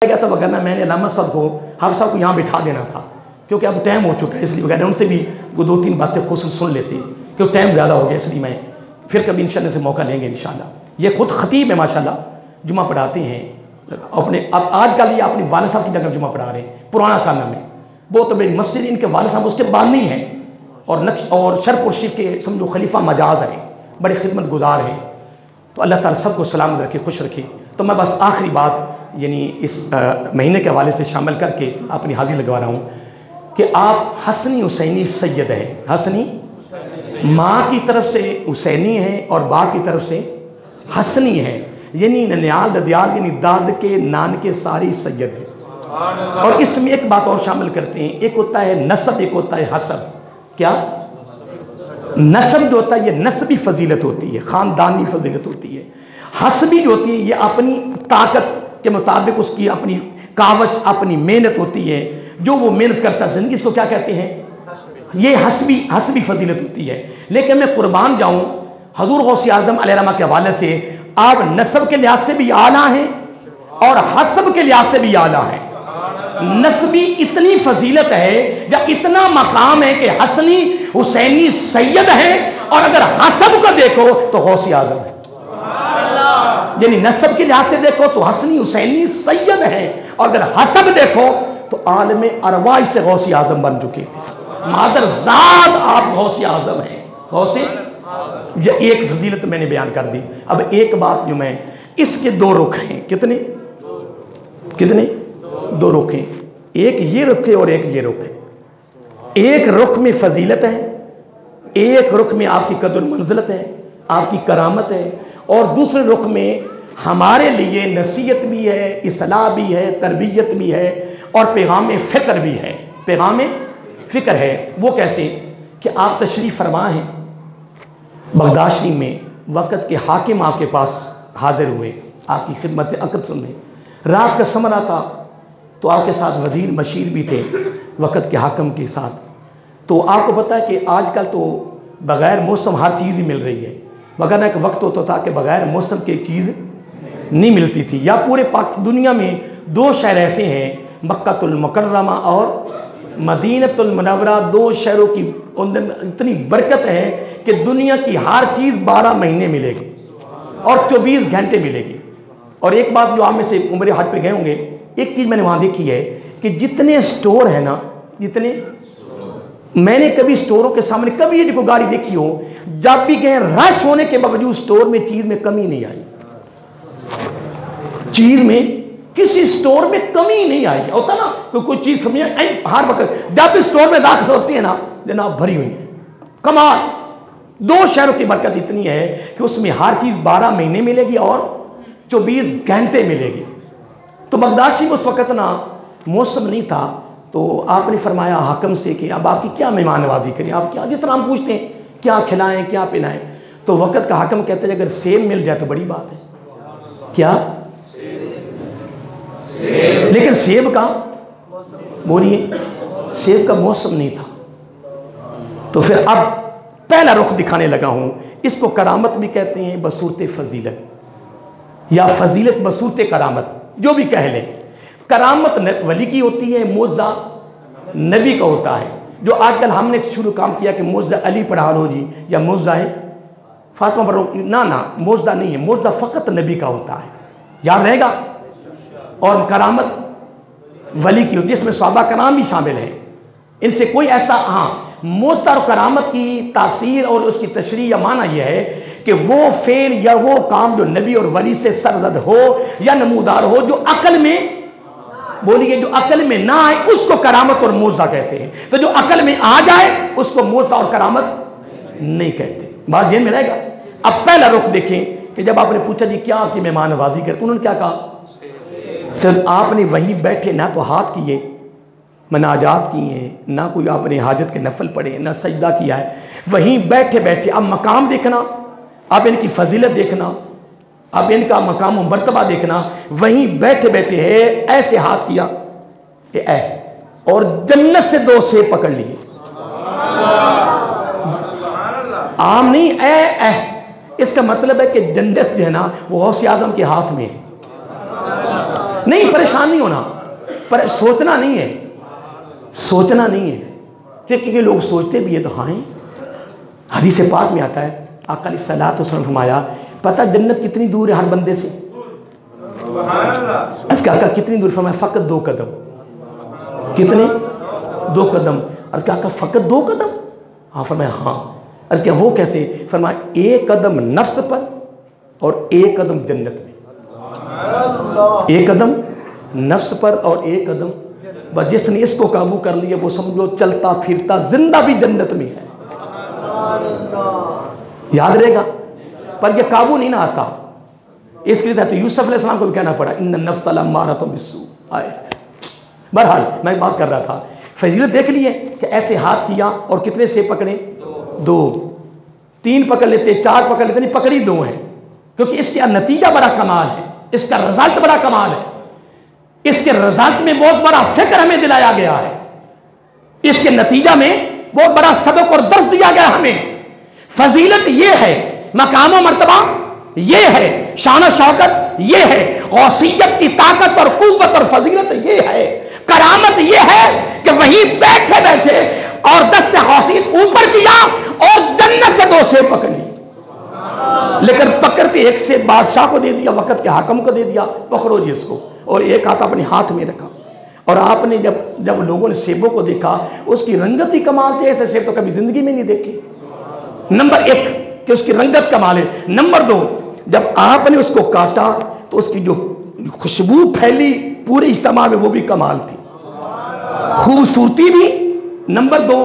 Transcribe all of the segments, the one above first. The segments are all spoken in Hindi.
गया था, वगैरह मैंने अल्लामा साहब को, हाफ़िज़ साहब को यहाँ बिठा देना था, क्योंकि अब टाइम हो चुका है, इसलिए वगैरह उनसे भी वो 2-3 बातें खुद सुन लेते, क्योंकि टाइम ज़्यादा हो गया, इसलिए मैं फिर कभी इंशाअल्लाह से मौका लेंगे इंशाअल्लाह। ये खुद ख़तीब है माशाअल्लाह, जुमा पढ़ाते हैं अपने, अब आजकल ये अपने वाले साहब की जगह जुमा पढ़ा रहे हैं पुराना काना में। वो तो मेरी मस्जिद इनके वाले साहब उसके बानी हैं और नक्श और शरपुर शरीफ के समझो खलीफा मजाज हैं, बड़े खिदमत गुजार हैं। तो अल्लाह ताला सबको सलामत रखे, खुश रखे। तो मैं बस आखिरी बात यानी इस महीने के हवाले से शामिल करके अपनी हाजिरी लगवा रहा हूँ कि आप हसनी हुसैनी सैयद हैं। हसनी माँ की तरफ से हुसैनी है और बा की तरफ से हसनी है, यानी ननियाल ददियाल यानी दाद के नान के सारी सैयद है। और इसमें एक बात और शामिल करते हैं, एक होता है नसब, एक होता है हसब। क्या नसब जो होता है ये नसबी फजीलत होती है, ख़ानदानी फजीलत होती है। हसबी जो होती है ये अपनी ताकत के मुताबिक उसकी अपनी कावश, अपनी मेहनत होती है, जो वो मेहनत करता है ज़िंदगी, इसको क्या कहते हैं, ये हसबी फजीलत होती है। लेकिन मैं कुर्बान जाऊँ हज़ूर गौसे आज़म अलैहिर्रहमा के हवाले से, आप नसब के लिहाज से भी आला हैं और हसब के लिहाज से भी आला हैं। नस्बी इतनी फजीलत है या इतना मकाम है कि हसनी हुसैनी सैयद है, और अगर हसब को देखो तो गौसे आज़म है। यानी नस्ब के लिहाज से देखो तो हसनी हुसैनी सैयद है, और अगर हसब देखो तो आलम अरवाह से गौसे आज़म बन चुके थे। मादर ज़ात आप गौसे आज़म हैं, गौसे। ये एक फजीलत मैंने बयान कर दी। अब एक बात जो मैं, इसके दो रुख हैं, कितने कितने दो रुख हैं, एक ये रुख है और एक ये रुख है। एक रुख में फजीलत है, एक रुख में आपकी कदर मंजिलत है, आपकी करामत है, और दूसरे रुख में हमारे लिए नसीहत भी है, इस्लाह भी है, तरबियत भी है, और पैगाम फ़िक्र भी है। पैगाम फ़िक्र है वो कैसे कि आप तशरीफ़ फरमा हैं बगदाद शरीफ में, वक़्त के हाकिम आपके पास हाजिर हुए, आपकी खिदमत अक़द सुनने, रात का समरा था, तो आपके साथ वज़ीर बशीर भी थे वक़्त के हाकिम के साथ। तो आपको पता है कि आजकल तो बग़ैर मौसम हर चीज़ ही मिल रही है, वगरना एक वक्त होता था कि बग़ैर मौसम की चीज़ नहीं मिलती थी। या पूरे पाक दुनिया में दो शहर ऐसे हैं, मक्कातुल मुकर्रमा और मदीनतुल मुनव्वरा, दो शहरों की उनमें इतनी बरकत है कि दुनिया की हर चीज़ 12 महीने मिलेगी और 24 घंटे मिलेगी। और एक बात जो आप में से उम्र हट पे गए होंगे, एक चीज़ मैंने वहाँ देखी है कि जितने स्टोर है ना, जितने, मैंने कभी स्टोरों के सामने कभी ये गाड़ी देखी हो, जब भी गए रश होने के बावजूद स्टोर में चीज़ में कमी नहीं आई, चीज़ में किसी स्टोर में कमी नहीं आई। होता ना कोई चीज़ कमी है हर वक्त, जब भी स्टोर में दाखिल होती है ना जनाब भरी हुई है। कमाल, दो शहरों की बरकत इतनी है कि उसमें हर चीज़ 12 महीने मिलेगी और 24 घंटे मिलेगी। तो बगदाद शरीफ उस वक़्त ना मौसम नहीं था, तो आपने फरमाया हाकिम से कि अब आपकी क्या मेहमान नवाजी करें, आप क्या, जिस तरह हम पूछते हैं क्या खिलाएं क्या पिलाएं, तो वक़्त का हाकिम कहते हैं अगर सेब मिल जाए तो बड़ी बात है। क्या लेकिन सेब का बोलिए, सेब का मौसम नहीं था। तो फिर अब पहला रुख दिखाने लगा हूं, इसको करामत भी कहते हैं, बसूरत फजीलत, या फजीलत बसूरत करामत, जो भी कह लें। करामत वली की होती है, मौज़ा नबी का होता है। जो आजकल हमने शुरू काम किया कि मौज़ा अली पढ़ा लो जी, या मौज़ा है फातिमा पढ़ो, ना ना, मौज़ा नहीं है, मौज़ा फ़कत नबी का होता है, याद रहेगा। और करामत वली की होती है, जिसमें सहाबा कराम भी शामिल हैं, इनसे कोई ऐसा, हाँ, मौज़ा और करामत की तासीर और उसकी तशरीह या माना यह है कि वो फेल या वो काम जो नबी और वली से सरजद हो या नमूदार हो, जो अकल में, बोलिए, जो अकल में ना आए उसको करामत और मौज़ा कहते हैं। तो जो अकल में आ जाए उसको मौज़ा और करामत नहीं कहते। बात ये मिलेगा। अब पहला रुख देखें कि जब आपने पूछा जी क्या आपकी मेहमान नवाजी करते, उन्होंने क्या कहा, सर आपने वहीं बैठे ना तो हाथ किए, मनाजात किए, ना कोई आपने हाजत के नफल पढ़े, ना सजदा किया है, वहीं बैठे बैठे। अब मकाम देखना, अब इनकी फजीलत देखना, अब इनका मकाम मर्तबा देखना, वहीं बैठे बैठे है ऐसे हाथ किया और जन्नत से 2 सेब पकड़ लिए। आम नहीं, इसका मतलब है कि जन्नत जो है ना वो गौसे आज़म के हाथ में है। नहीं, परेशान नहीं होना, पर सोचना नहीं है, सोचना नहीं है। क्योंकि लोग सोचते भी है तो हाँ, हदीस पाक में आता है, आका अलैहिस्सलातु वस्सलाम फरमाया, पता जन्नत कितनी दूर है हर बंदे से? इसका आका कितनी दूर? फरमाया फकत 2 कदम। कितने? 2 कदम। अर्ज क्या आका फकत 2 कदम? हाँ। फरमाया हाँ। अर्ज क्या वो कैसे? फरमाया 1 कदम नफ्स पर और 1 कदम जन्नत में। 1 कदम नफ्स पर और 1 कदम, बस जिसने इसको काबू कर लिया वो समझो चलता फिरता जिंदा भी जन्नत में है। याद रहेगा, पर ये काबू नहीं ना आता। इसके लिए तो यूसुफ अलैहिस्सलाम को भी कहना पड़ा, इन्न नफ्स लअम्मारतुम बिस्सू। बहरहाल मैं बात कर रहा था, फजीलत देख लिए कि ऐसे हाथ किया और कितने सेब पकड़े? 2। 3 पकड़ लेते, 4 पकड़ लेते, नहीं पकड़ी 2 हैं, क्योंकि इसका नतीजा बड़ा कमाल है, इसका रिजल्ट बड़ा कमाल है। इसके रिजल्ट में बहुत बड़ा फिक्र हमें दिलाया गया है, इसके नतीजा में बहुत बड़ा सबक और दर्स दिया गया हमें। फजीलत ये है, मकाम व मर्तबा ये है, शान शौकत ये है, गौसियत की ताकत और कुव्वत और फजीलत ये है, करामत ये है कि वहीं बैठे बैठे और दस्ते गौसियत ऊपर किया और जन्नत से 2 सेब पकड़ लिए। लेकिन पकड़ते एक से बादशाह को दे दिया, वक़्त के हाकम को दे दिया, पकड़ो जी इसको, और एक हाथ अपने हाथ में रखा। और आपने जब लोगों ने सेबों को देखा, उसकी रंगत ही कमाल थे, ऐसे सेब तो कभी जिंदगी में नहीं देखे। नंबर 1 कि उसकी रंगत कमाल है। नंबर 2, जब आपने उसको काटा तो उसकी जो खुशबू फैली पूरे इज्तिमा में, वो भी कमाल थी, खूबसूरती भी। नंबर 2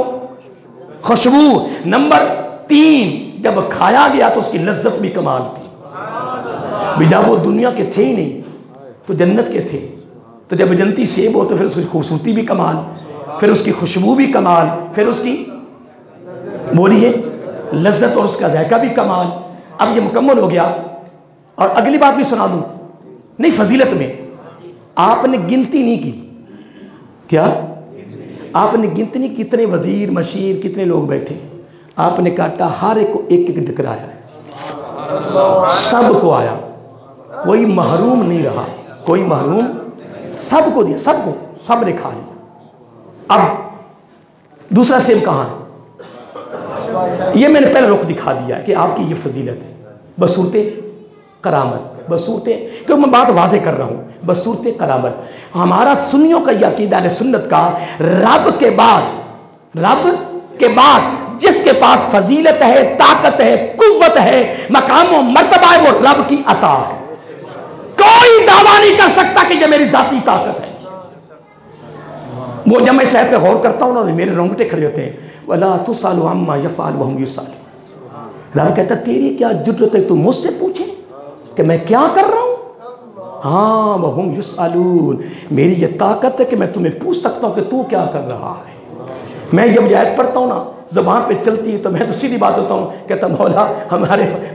खुशबू। नंबर 3 जब खाया गया तो उसकी लज्जत भी कमाल थी। जब वो दुनिया के थे ही नहीं तो जन्नत के थे, तो जब जन्नती सेब हो तो फिर उसकी खूबसूरती भी कमाल, फिर उसकी खुशबू भी कमाल, फिर उसकी बोलिए लज्जत और उसका जायका भी कमाल। अब ये मुकम्मल हो गया। और अगली बात भी सुना दूं, नहीं फजीलत में आपने गिनती नहीं की। क्या आपने गिनती नहीं? कितने वजीर मशीर कितने लोग बैठे, आपने काटा, हर एक को एक एक टकराया, सबको आया, कोई महरूम नहीं रहा, कोई महरूम, सबको दिया, सबको, सब ने खा लिया। अब दूसरा सेब कहाँ है? ये मैंने पहले रुख दिखा दिया कि आपकी ये फजीलत है, बसूरते करामत, बसूरते, क्योंकि मैं बात वाजे कर रहा हूँ, बसूरते करामत। हमारा सुन्नियों का यह अकीदा है, सुन्नत का, रब के बाद जिसके पास फजीलत है, ताकत है, कुव्वत है, मकाम और मर्तबा है, वो रब की अता है। कोई दावा नहीं कर सकता कि ये मेरी जाती ताकत है। वो जब मैं साहब पे गौर करता हूँ ना, मेरे रोंगटे खड़े होते हैं। वला तुसालु अम्मा यफ़अल वहुम युसालून। रब कहता तेरी क्या जुर्रत है, तू मुझसे पूछे कि मैं क्या कर रहा हूँ? हाँ, वहुम युसालून, मेरी ये ताकत है कि मैं तुम्हें पूछ सकता हूँ कि तू क्या कर रहा है। मैं जब आयत पढ़ता हूँ ना, ज़बान पे चलती है, तो मैं तो सीधी बात होता हूँ, कहता मौला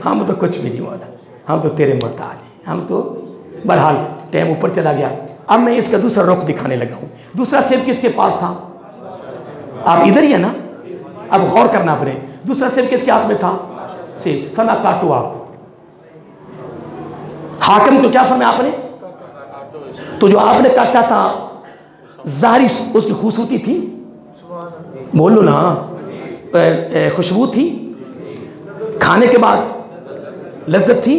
हम तो कुछ भी नहीं मौला, हम तो तेरे मोहताज हैं, हम तो। बहरहाल टाइम ऊपर चला गया। अब मैं इसका दूसरा रुख दिखाने लगा हूँ। दूसरा सेब किसके पास था? आप इधर ही है ना, अब गौर करना आपने। दूसरा सेब किसके हाथ में था? सेब। फरमा काटो आप। हाकिम को क्या फरमाया आपने? तो जो आपने काटा था जाहिर उसकी खूबसूरती थी, बोलो ना, खुशबू थी, खाने के बाद लज्जत थी।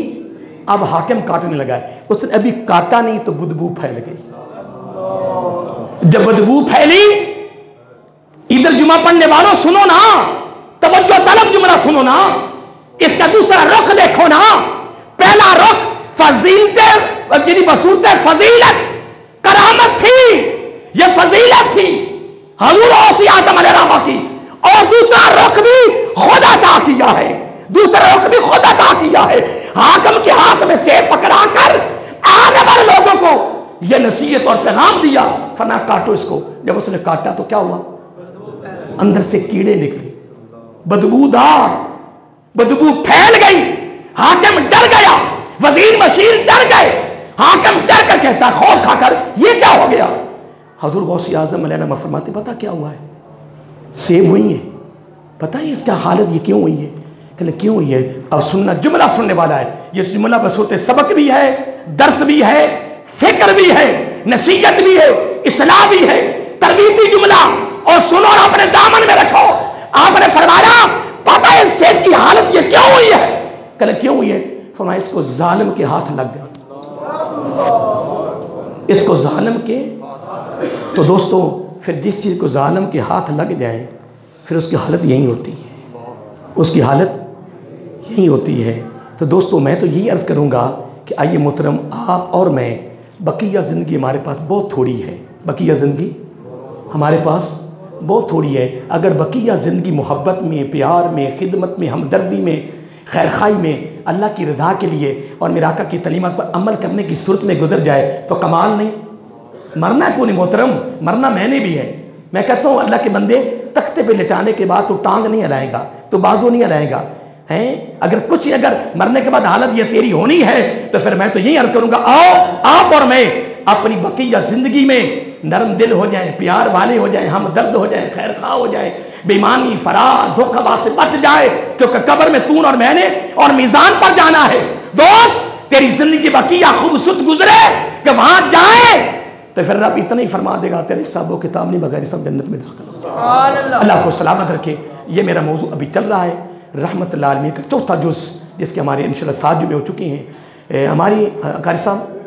अब हाकिम काटने लगा है, उसने अभी काटा नहीं तो बदबू फैल गई। जब बदबू फैली, इधर जुमा पढ़ने वालों सुनो ना, तवज्जो तलब जुमला सुनो ना, इसका दूसरा रुख देखो ना। पहला रुख फजीलत, यानी बसूरत फजीलत करामत थी, ये फजीलत थी हजूर औसी आदम अलैहिस्सलाम की। और दूसरा रुख भी खुदा अता किया है, दूसरा रुख भी खुदा अता किया है। हाकिम के हाथ में सेब पकड़ा कर आने वाले लोगों को यह नसीहत और पैगाम दिया, फना काटो इसको। जब उसने काटा तो क्या हुआ? अंदर से कीड़े निकले, बदबूदार, बदबू फैल गई। हाकिम डर गया, वजीर मशीर डर गए। हाकिम डर कर कहता, खौफ खाकर, ये क्या हो गया? हजूर गौसी आजम अलैहिस्सलाम फरमाते, पता क्या हुआ है? सेब हुई है, पता है इसका हालत ये क्यों हुई है? कहने क्यों हुई है? अब सुनना, जुमला सुनने वाला है। ये जुमला बसूरत सबक भी है, दर्स भी है, फिक्र भी है, नसीहत भी है, इस्लाह भी है, तरबीती जुमला, और सुनो और अपने दामन में रखो। आपने फरमाया पता है सेठ की हालत ये क्यों हुई है? कल क्यों हुई है? फरमाया इसको जालिम के हाथ लग गया, इसको जालिम के। तो दोस्तों फिर जिस चीज़ को जालिम के हाथ लग जाए फिर उसकी हालत यही होती है, उसकी हालत यही होती है। तो दोस्तों मैं तो यही अर्ज़ करूँगा कि आइए मोहतरम, आप और मैं, बकिया ज़िंदगी हमारे पास बहुत थोड़ी है, बकिया ज़िंदगी हमारे पास बहुत थोड़ी है। अगर बकिया ज़िंदगी मोहब्बत में, प्यार में, खिदमत में, हमदर्दी में, खैरखाई में, अल्लाह की रज़ा के लिए और मेरे आका की तलीमात पर अमल करने की सूरत में गुजर जाए तो कमाल नहीं? मरना क्यों नहीं मोहतरम? मरना मैंने भी है। मैं कहता हूँ अल्लाह के बंदे, तख्ते पे लिटाने के बाद तो टांग नहीं हिलाएगा, तो बाजू नहीं हिलाएगा, हैं? अगर मरने के बाद हालत ये तेरी होनी है तो फिर मैं तो यही अर्ज करूँगा, आओ आप और मैं अपनी बकिया ज़िंदगी में नरम दिल हो जाएं, प्यार वाले हो जाएं, हम दर्द हो जाएं, खैर खा हो जाएं, बेईमानी, फरार, धोखाबाज से बच जाए, क्योंकि कब्र में तू और मैंने और मीज़ान पर जाना है। दोस्त तेरी जिंदगी बकिया खूबसूरत गुजरे कि वहां जाए तो फिर रब इतना ही फरमा देगा, तेरे हिसाब व किताब नहीं, बगैर सब जन्नत में दाखिल। अल्लाह को सलामत रखे। ये मेरा मौजू अभी चल रहा है रहमतुल्लाह आलमीन का चौथा जुज़, जिसके हमारे इंशाअल्लाह 7 जुमे हो चुके हैं। हमारी कारी साहब